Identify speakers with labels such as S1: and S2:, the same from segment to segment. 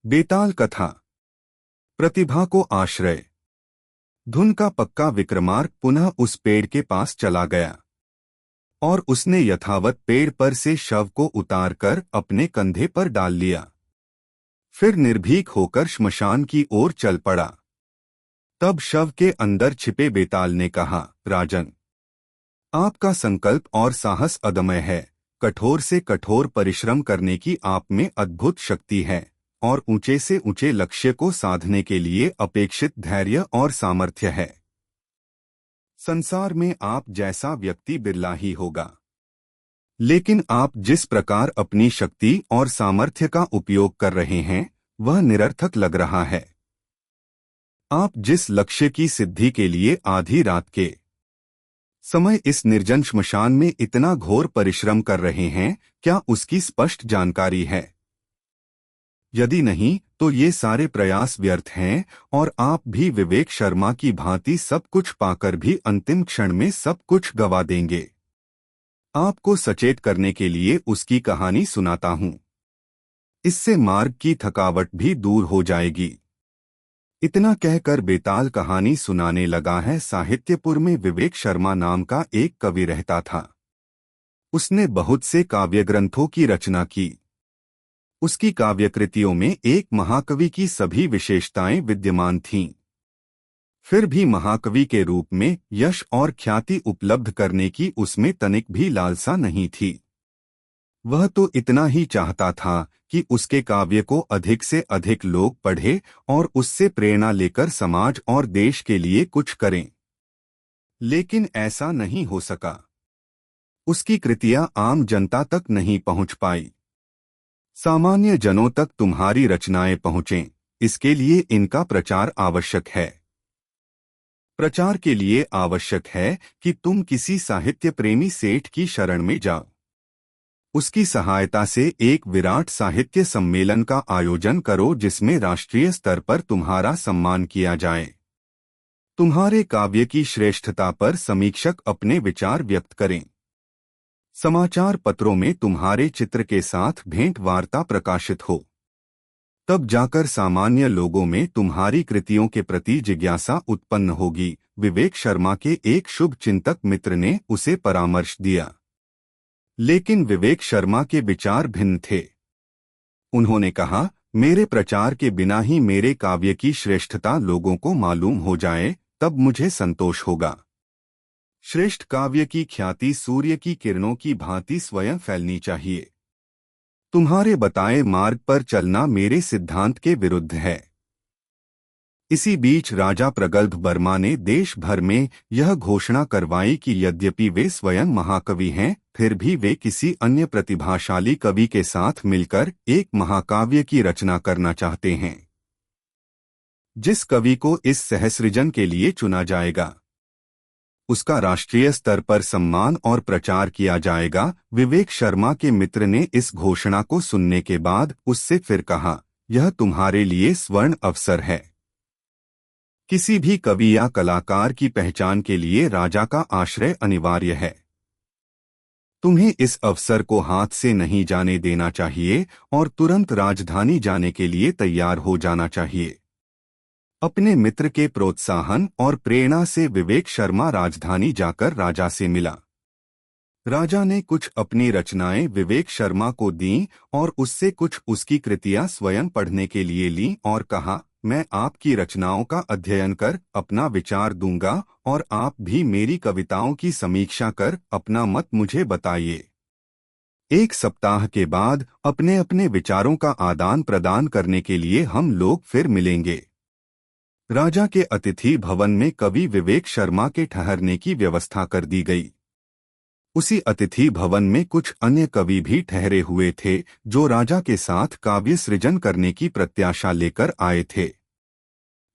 S1: बेताल कथा। प्रतिभा को आश्रय। धुन का पक्का विक्रमार्क पुनः उस पेड़ के पास चला गया और उसने यथावत पेड़ पर से शव को उतारकर अपने कंधे पर डाल लिया। फिर निर्भीक होकर श्मशान की ओर चल पड़ा। तब शव के अंदर छिपे बेताल ने कहा, राजन, आपका संकल्प और साहस अदम्य है। कठोर से कठोर परिश्रम करने की आप में अद्भुत शक्ति है और ऊंचे से ऊंचे लक्ष्य को साधने के लिए अपेक्षित धैर्य और सामर्थ्य है। संसार में आप जैसा व्यक्ति बिरला ही होगा, लेकिन आप जिस प्रकार अपनी शक्ति और सामर्थ्य का उपयोग कर रहे हैं वह निरर्थक लग रहा है। आप जिस लक्ष्य की सिद्धि के लिए आधी रात के समय इस निर्जन श्मशान में इतना घोर परिश्रम कर रहे हैं, क्या उसकी स्पष्ट जानकारी है? यदि नहीं तो ये सारे प्रयास व्यर्थ हैं और आप भी विवेक शर्मा की भांति सब कुछ पाकर भी अंतिम क्षण में सब कुछ गवा देंगे। आपको सचेत करने के लिए उसकी कहानी सुनाता हूं। इससे मार्ग की थकावट भी दूर हो जाएगी। इतना कहकर बेताल कहानी सुनाने लगा है। साहित्यपुर में विवेक शर्मा नाम का एक कवि रहता था। उसने बहुत से काव्य ग्रंथों की रचना की। उसकी काव्यकृतियों में एक महाकवि की सभी विशेषताएं विद्यमान थीं। फिर भी महाकवि के रूप में यश और ख्याति उपलब्ध करने की उसमें तनिक भी लालसा नहीं थी। वह तो इतना ही चाहता था कि उसके काव्य को अधिक से अधिक लोग पढ़ें और उससे प्रेरणा लेकर समाज और देश के लिए कुछ करें। लेकिन ऐसा नहीं हो सका। उसकी कृतियां आम जनता तक नहीं पहुंच पाई। सामान्य जनों तक तुम्हारी रचनाएं पहुंचें, इसके लिए इनका प्रचार आवश्यक है। प्रचार के लिए आवश्यक है कि तुम किसी साहित्य प्रेमी सेठ की शरण में जाओ। उसकी सहायता से एक विराट साहित्य सम्मेलन का आयोजन करो जिसमें राष्ट्रीय स्तर पर तुम्हारा सम्मान किया जाए। तुम्हारे काव्य की श्रेष्ठता पर समीक्षक अपने विचार व्यक्त करें। समाचार पत्रों में तुम्हारे चित्र के साथ भेंट वार्ता प्रकाशित हो। तब जाकर सामान्य लोगों में तुम्हारी कृतियों के प्रति जिज्ञासा उत्पन्न होगी। विवेक शर्मा के एक शुभ चिंतक मित्र ने उसे परामर्श दिया, लेकिन विवेक शर्मा के विचार भिन्न थे। उन्होंने कहा, मेरे प्रचार के बिना ही मेरे काव्य की श्रेष्ठता लोगों को मालूम हो जाए तब मुझे संतोष होगा। श्रेष्ठ काव्य की ख्याति सूर्य की किरणों की भांति स्वयं फैलनी चाहिए। तुम्हारे बताए मार्ग पर चलना मेरे सिद्धांत के विरुद्ध है। इसी बीच राजा प्रगल्भ वर्मा ने देश भर में यह घोषणा करवाई कि यद्यपि वे स्वयं महाकवि हैं, फिर भी वे किसी अन्य प्रतिभाशाली कवि के साथ मिलकर एक महाकाव्य की रचना करना चाहते हैं। जिस कवि को इस सहसृजन के लिए चुना जाएगा उसका राष्ट्रीय स्तर पर सम्मान और प्रचार किया जाएगा। विवेक शर्मा के मित्र ने इस घोषणा को सुनने के बाद उससे फिर कहा, यह तुम्हारे लिए स्वर्ण अवसर है। किसी भी कवि या कलाकार की पहचान के लिए राजा का आश्रय अनिवार्य है। तुम्हें इस अवसर को हाथ से नहीं जाने देना चाहिए और तुरंत राजधानी जाने के लिए तैयार हो जाना चाहिए। अपने मित्र के प्रोत्साहन और प्रेरणा से विवेक शर्मा राजधानी जाकर राजा से मिला। राजा ने कुछ अपनी रचनाएं विवेक शर्मा को दीं और उससे कुछ उसकी कृतियां स्वयं पढ़ने के लिए लीं और कहा, मैं आपकी रचनाओं का अध्ययन कर अपना विचार दूंगा और आप भी मेरी कविताओं की समीक्षा कर अपना मत मुझे बताइए। 1 सप्ताह के बाद अपने अपने विचारों का आदान प्रदान करने के लिए हम लोग फिर मिलेंगे। राजा के अतिथि भवन में कवि विवेक शर्मा के ठहरने की व्यवस्था कर दी गई। उसी अतिथि भवन में कुछ अन्य कवि भी ठहरे हुए थे जो राजा के साथ काव्य सृजन करने की प्रत्याशा लेकर आए थे।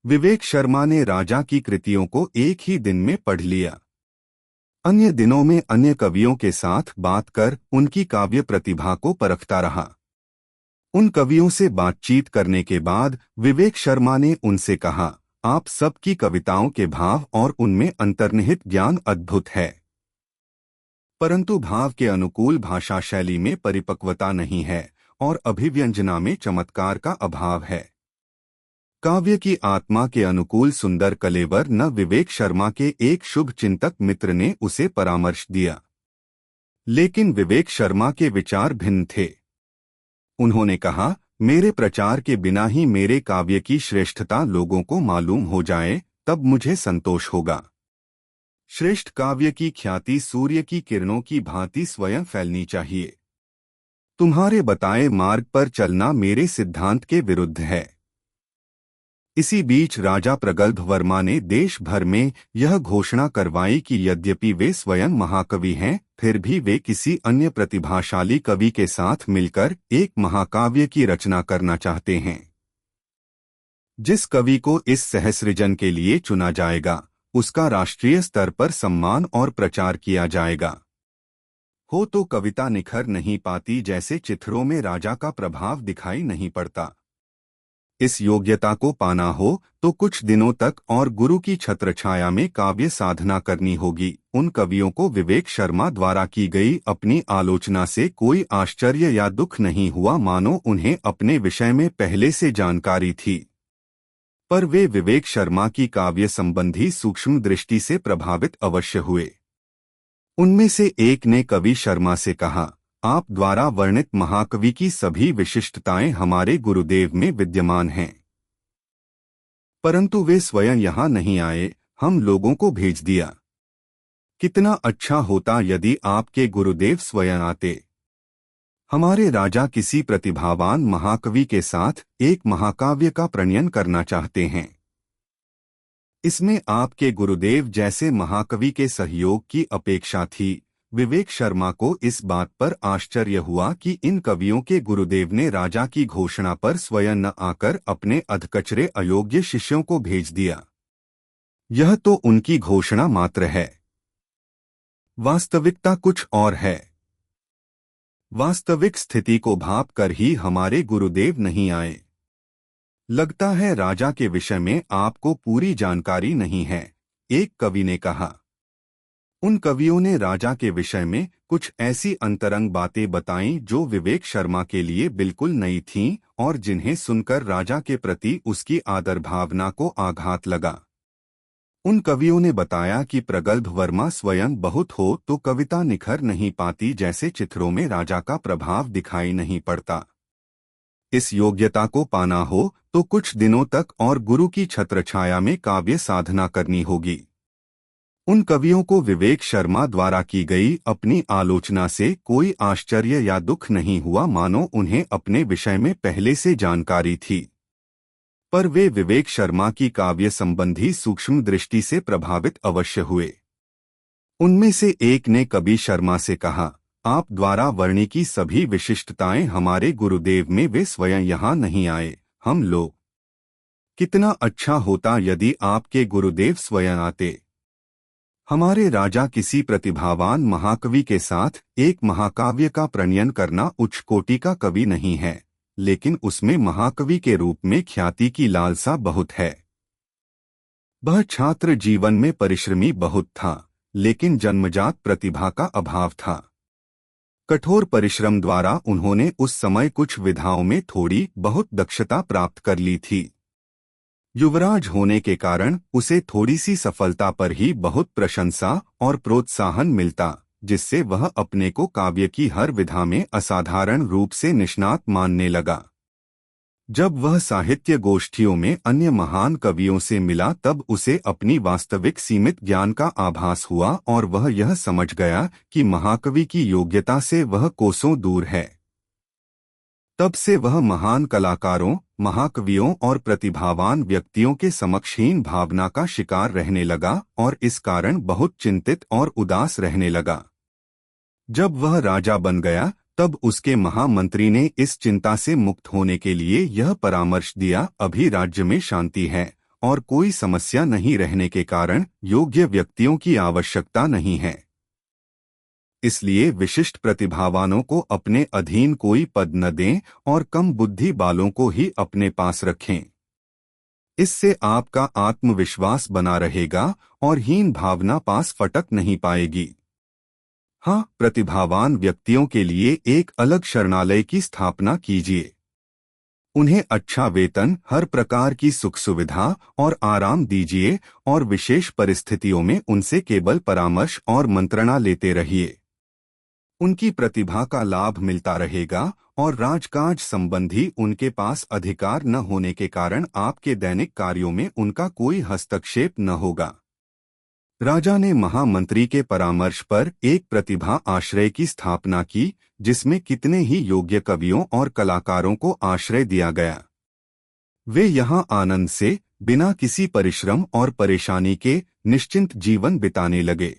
S1: विवेक शर्मा ने राजा की कृतियों को एक ही दिन में पढ़ लिया। अन्य दिनों में अन्य कवियों के साथ बात कर उनकी काव्य प्रतिभा को परखता रहा। उन कवियों से बातचीत करने के बाद विवेक शर्मा ने उनसे कहा, आप सबकी कविताओं के भाव और उनमें अंतर्निहित ज्ञान अद्भुत है, परंतु भाव के अनुकूल भाषा शैली में परिपक्वता नहीं है और अभिव्यंजना में चमत्कार का अभाव है। काव्य की आत्मा के अनुकूल सुंदर कलेवर न विवेक शर्मा के एक शुभ चिंतक मित्र ने उसे परामर्श दिया, लेकिन विवेक शर्मा के विचार भिन्न थे। उन्होंने कहा, मेरे प्रचार के बिना ही मेरे काव्य की श्रेष्ठता लोगों को मालूम हो जाए, तब मुझे संतोष होगा। श्रेष्ठ काव्य की ख्याति सूर्य की किरणों की भांति स्वयं फैलनी चाहिए। तुम्हारे बताए मार्ग पर चलना मेरे सिद्धांत के विरुद्ध है। इसी बीच राजा प्रगल्भ वर्मा ने देश भर में यह घोषणा करवाई कि यद्यपि वे स्वयं महाकवि हैं, फिर भी वे किसी अन्य प्रतिभाशाली कवि के साथ मिलकर एक महाकाव्य की रचना करना चाहते हैं। जिस कवि को इस सहसृजन के लिए चुना जाएगा, उसका राष्ट्रीय स्तर पर सम्मान और प्रचार किया जाएगा। हो तो कविता निखर नहीं पाती, जैसे चित्रों में राजा का प्रभाव दिखाई नहीं पड़ता। इस योग्यता को पाना हो तो कुछ दिनों तक और गुरु की छत्रछाया में काव्य साधना करनी होगी। उन कवियों को विवेक शर्मा द्वारा की गई अपनी आलोचना से कोई आश्चर्य या दुख नहीं हुआ, मानो उन्हें अपने विषय में पहले से जानकारी थी। पर वे विवेक शर्मा की काव्य संबंधी सूक्ष्म दृष्टि से प्रभावित अवश्य हुए। उनमें से एक ने कवि शर्मा से कहा, आप द्वारा वर्णित महाकवि की सभी विशिष्टताएं हमारे गुरुदेव में विद्यमान हैं, परंतु वे स्वयं यहाँ नहीं आए, हम लोगों को भेज दिया। कितना अच्छा होता यदि आपके गुरुदेव स्वयं आते। हमारे राजा किसी प्रतिभावान महाकवि के साथ एक महाकाव्य का प्रणयन करना चाहते हैं। इसमें आपके गुरुदेव जैसे महाकवि के सहयोग की अपेक्षा थी। विवेक शर्मा को इस बात पर आश्चर्य हुआ कि इन कवियों के गुरुदेव ने राजा की घोषणा पर स्वयं न आकर अपने अधकचरे अयोग्य शिष्यों को भेज दिया। यह तो उनकी घोषणा मात्र है, वास्तविकता कुछ और है। वास्तविक स्थिति को भांप कर ही हमारे गुरुदेव नहीं आए। लगता है राजा के विषय में आपको पूरी जानकारी नहीं है, एक कवि ने कहा। उन कवियों ने राजा के विषय में कुछ ऐसी अंतरंग बातें बताईं जो विवेक शर्मा के लिए बिल्कुल नई थीं और जिन्हें सुनकर राजा के प्रति उसकी आदर भावना को आघात लगा। उन कवियों ने बताया कि प्रगल्भ वर्मा स्वयं बहुत हो तो कविता निखर नहीं पाती, जैसे चित्रों में राजा का प्रभाव दिखाई नहीं पड़ता। इस योग्यता को पाना हो तो कुछ दिनों तक और गुरु की छत्रछाया में काव्य साधना करनी होगी। उन कवियों को विवेक शर्मा द्वारा की गई अपनी आलोचना से कोई आश्चर्य या दुख नहीं हुआ, मानो उन्हें अपने विषय में पहले से जानकारी थी। पर वे विवेक शर्मा की काव्य संबंधी सूक्ष्म दृष्टि से प्रभावित अवश्य हुए। उनमें से एक ने कवि शर्मा से कहा, आप द्वारा वर्णी की सभी विशिष्टताएं हमारे गुरुदेव में वे स्वयं यहाँ नहीं आए, हम लोग। कितना अच्छा होता यदि आपके गुरुदेव स्वयं आते। हमारे राजा किसी प्रतिभावान महाकवि के साथ एक महाकाव्य का प्रणयन करना उच्च कोटि का कवि नहीं है, लेकिन उसमें महाकवि के रूप में ख्याति की लालसा बहुत है। वह छात्र जीवन में परिश्रमी बहुत था, लेकिन जन्मजात प्रतिभा का अभाव था। कठोर परिश्रम द्वारा उन्होंने उस समय कुछ विधाओं में थोड़ी बहुत दक्षता प्राप्त कर ली थी। युवराज होने के कारण उसे थोड़ी सी सफलता पर ही बहुत प्रशंसा और प्रोत्साहन मिलता, जिससे वह अपने को काव्य की हर विधा में असाधारण रूप से निष्णात मानने लगा। जब वह साहित्य गोष्ठियों में अन्य महान कवियों से मिला, तब उसे अपनी वास्तविक सीमित ज्ञान का आभास हुआ और वह यह समझ गया कि महाकवि की योग्यता से वह कोसों दूर है। तब से वह महान कलाकारों, महाकवियों और प्रतिभावान व्यक्तियों के समक्ष हीन भावना का शिकार रहने लगा और इस कारण बहुत चिंतित और उदास रहने लगा। जब वह राजा बन गया, तब उसके महामंत्री ने इस चिंता से मुक्त होने के लिए यह परामर्श दिया, अभी राज्य में शांति है और कोई समस्या नहीं रहने के कारण योग्य व्यक्तियों की आवश्यकता नहीं है। इसलिए विशिष्ट प्रतिभावानों को अपने अधीन कोई पद न दें और कम बुद्धि बालों को ही अपने पास रखें। इससे आपका आत्मविश्वास बना रहेगा और हीन भावना पास फटक नहीं पाएगी। हाँ, प्रतिभावान व्यक्तियों के लिए एक अलग शरणालय की स्थापना कीजिए। उन्हें अच्छा वेतन, हर प्रकार की सुख सुविधा और आराम दीजिए और विशेष परिस्थितियों में उनसे केवल परामर्श और मंत्रणा लेते रहिए। उनकी प्रतिभा का लाभ मिलता रहेगा और राजकाज संबंधी उनके पास अधिकार न होने के कारण आपके दैनिक कार्यों में उनका कोई हस्तक्षेप न होगा। राजा ने महामंत्री के परामर्श पर एक प्रतिभा आश्रय की स्थापना की, जिसमें कितने ही योग्य कवियों और कलाकारों को आश्रय दिया गया। वे यहाँ आनंद से, बिना किसी परिश्रम और परेशानी के, निश्चिंत जीवन बिताने लगे।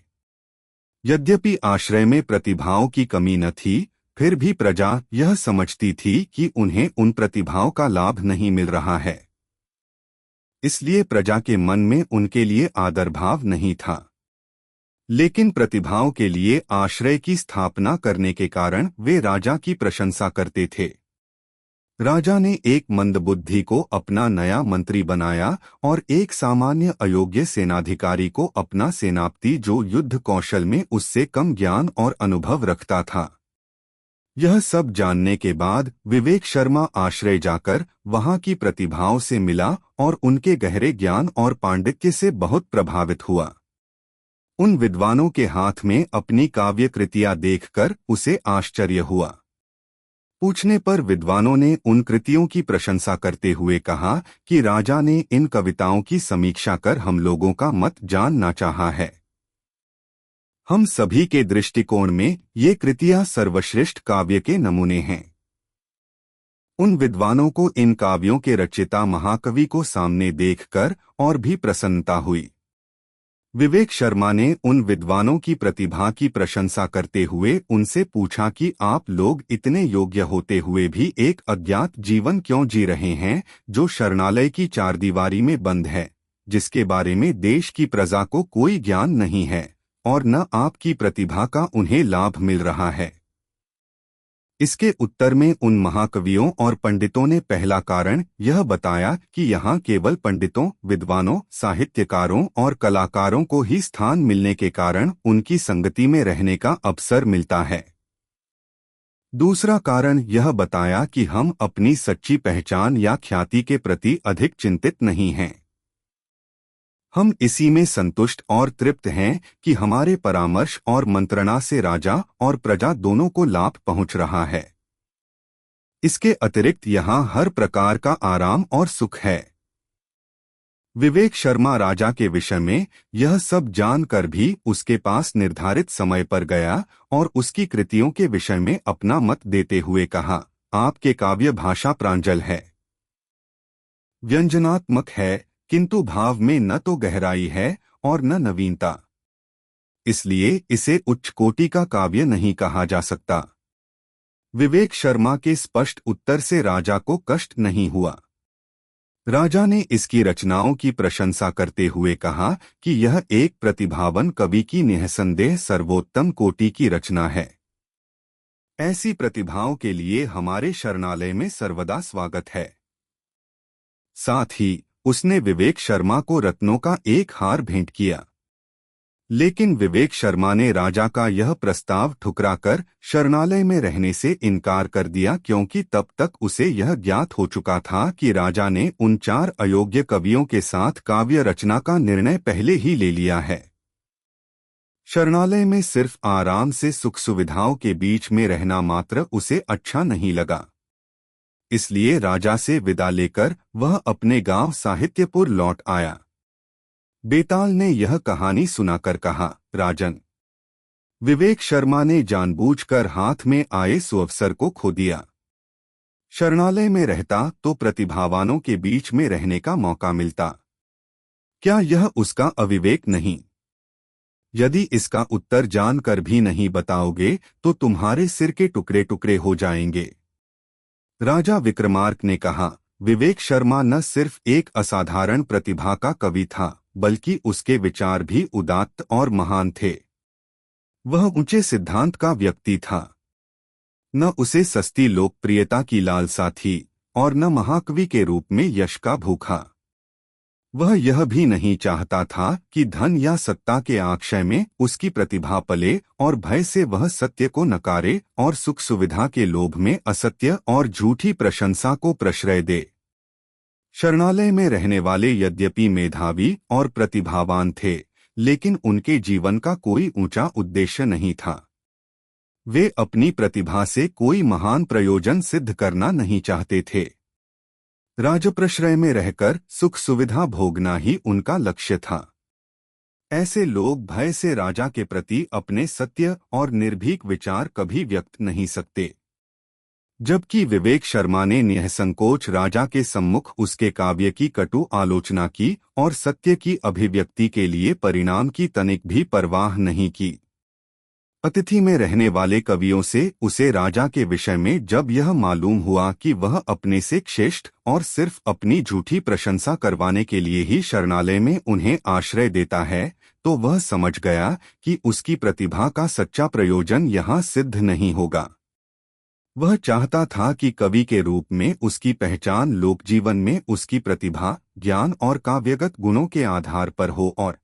S1: यद्यपि आश्रय में प्रतिभाओं की कमी न थी, फिर भी प्रजा यह समझती थी कि उन्हें उन प्रतिभाओं का लाभ नहीं मिल रहा है। इसलिए प्रजा के मन में उनके लिए आदर भाव नहीं था। लेकिन प्रतिभाओं के लिए आश्रय की स्थापना करने के कारण वे राजा की प्रशंसा करते थे। राजा ने एक मंदबुद्धि को अपना नया मंत्री बनाया और एक सामान्य अयोग्य सेनाधिकारी को अपना सेनापति, जो युद्ध कौशल में उससे कम ज्ञान और अनुभव रखता था। यह सब जानने के बाद विवेक शर्मा आश्रय जाकर वहां की प्रतिभाओं से मिला और उनके गहरे ज्ञान और पांडित्य से बहुत प्रभावित हुआ। उन विद्वानों के हाथ में अपनी काव्य कृतियां देखकर उसे आश्चर्य हुआ। पूछने पर विद्वानों ने उन कृतियों की प्रशंसा करते हुए कहा कि राजा ने इन कविताओं की समीक्षा कर हम लोगों का मत जानना चाहा है। हम सभी के दृष्टिकोण में ये कृतियां सर्वश्रेष्ठ काव्य के नमूने हैं। उन विद्वानों को इन काव्यों के रचयिता महाकवि को सामने देखकर और भी प्रसन्नता हुई। विवेक शर्मा ने उन विद्वानों की प्रतिभा की प्रशंसा करते हुए उनसे पूछा कि आप लोग इतने योग्य होते हुए भी एक अज्ञात जीवन क्यों जी रहे हैं, जो शरणालय की चारदीवारी में बंद है, जिसके बारे में देश की प्रजा को कोई ज्ञान नहीं है और न आपकी प्रतिभा का उन्हें लाभ मिल रहा है। इसके उत्तर में उन महाकवियों और पंडितों ने पहला कारण यह बताया कि यहाँ केवल पंडितों, विद्वानों, साहित्यकारों और कलाकारों को ही स्थान मिलने के कारण उनकी संगति में रहने का अवसर मिलता है। दूसरा कारण यह बताया कि हम अपनी सच्ची पहचान या ख्याति के प्रति अधिक चिंतित नहीं हैं। हम इसी में संतुष्ट और तृप्त हैं कि हमारे परामर्श और मंत्रणा से राजा और प्रजा दोनों को लाभ पहुंच रहा है। इसके अतिरिक्त यहाँ हर प्रकार का आराम और सुख है। विवेक शर्मा राजा के विषय में यह सब जानकर भी उसके पास निर्धारित समय पर गया और उसकी कृतियों के विषय में अपना मत देते हुए कहा, आपके काव्य भाषा प्रांजल है, व्यंजनात्मक है, किंतु भाव में न तो गहराई है और न नवीनता। इसलिए इसे उच्च कोटि का काव्य नहीं कहा जा सकता। विवेक शर्मा के स्पष्ट उत्तर से राजा को कष्ट नहीं हुआ। राजा ने इसकी रचनाओं की प्रशंसा करते हुए कहा कि यह एक प्रतिभावान कवि की निःसंदेह सर्वोत्तम कोटि की रचना है। ऐसी प्रतिभाओं के लिए हमारे शरणालय में सर्वदा स्वागत है। साथ ही उसने विवेक शर्मा को रत्नों का एक हार भेंट किया। लेकिन विवेक शर्मा ने राजा का यह प्रस्ताव ठुकराकर शरणालय में रहने से इनकार कर दिया, क्योंकि तब तक उसे यह ज्ञात हो चुका था कि राजा ने उन 4 अयोग्य कवियों के साथ काव्य रचना का निर्णय पहले ही ले लिया है। शरणालय में सिर्फ आराम से सुख सुविधाओं के बीच में रहना मात्र उसे अच्छा नहीं लगा। इसलिए राजा से विदा लेकर वह अपने गांव साहित्यपुर लौट आया। बेताल ने यह कहानी सुनाकर कहा, राजन, विवेक शर्मा ने जानबूझकर हाथ में आए सुअवसर को खो दिया। शरणालय में रहता तो प्रतिभावानों के बीच में रहने का मौका मिलता। क्या यह उसका अविवेक नहीं? यदि इसका उत्तर जानकर भी नहीं बताओगे तो तुम्हारे सिर के टुकड़े टुकड़े हो जाएंगे। राजा विक्रमार्क ने कहा, विवेक शर्मा न सिर्फ एक असाधारण प्रतिभा का कवि था, बल्कि उसके विचार भी उदात्त और महान थे। वह ऊंचे सिद्धांत का व्यक्ति था। न उसे सस्ती लोकप्रियता की लालसा थी और न महाकवि के रूप में यश का भूखा। वह यह भी नहीं चाहता था कि धन या सत्ता के आक्षय में उसकी प्रतिभा पले और भय से वह सत्य को नकारे और सुख सुविधा के लोभ में असत्य और झूठी प्रशंसा को प्रश्रय दे। शरणालय में रहने वाले यद्यपि मेधावी और प्रतिभावान थे, लेकिन उनके जीवन का कोई ऊंचा उद्देश्य नहीं था। वे अपनी प्रतिभा से कोई महान प्रयोजन सिद्ध करना नहीं चाहते थे। राजप्रश्रय में रहकर सुख सुविधा भोगना ही उनका लक्ष्य था। ऐसे लोग भय से राजा के प्रति अपने सत्य और निर्भीक विचार कभी व्यक्त नहीं सकते। जबकि विवेक शर्मा ने निःसंकोच राजा के सम्मुख उसके काव्य की कटु आलोचना की और सत्य की अभिव्यक्ति के लिए परिणाम की तनिक भी परवाह नहीं की। अतिथि में रहने वाले कवियों से उसे राजा के विषय में जब यह मालूम हुआ कि वह अपने से श्रेष्ठ और सिर्फ अपनी झूठी प्रशंसा करवाने के लिए ही शरणालय में उन्हें आश्रय देता है, तो वह समझ गया कि उसकी प्रतिभा का सच्चा प्रयोजन यहाँ सिद्ध नहीं होगा। वह चाहता था कि कवि के रूप में उसकी पहचान लोक जीवन में उसकी प्रतिभा, ज्ञान और काव्यगत गुणों के आधार पर हो और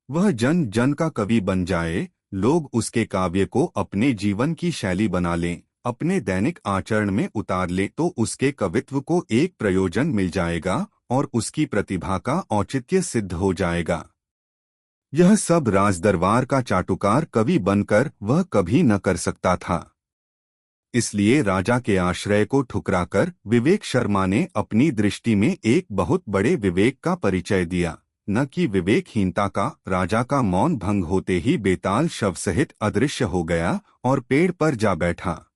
S1: वह जन जन का कवि बन जाए। लोग उसके काव्य को अपने जीवन की शैली बना लें, अपने दैनिक आचरण में उतार ले, तो उसके कवित्व को एक प्रयोजन मिल जाएगा और उसकी प्रतिभा का औचित्य सिद्ध हो जाएगा। यह सब राजदरबार का चाटुकार कवि बनकर वह कभी न कर सकता था। इसलिए राजा के आश्रय को ठुकराकर विवेक शर्मा ने अपनी दृष्टि में एक बहुत बड़े विवेक का परिचय दिया, न कि विवेकहीनता का। राजा का मौन भंग होते ही बेताल शव सहित अदृश्य हो गया और पेड़ पर जा बैठा।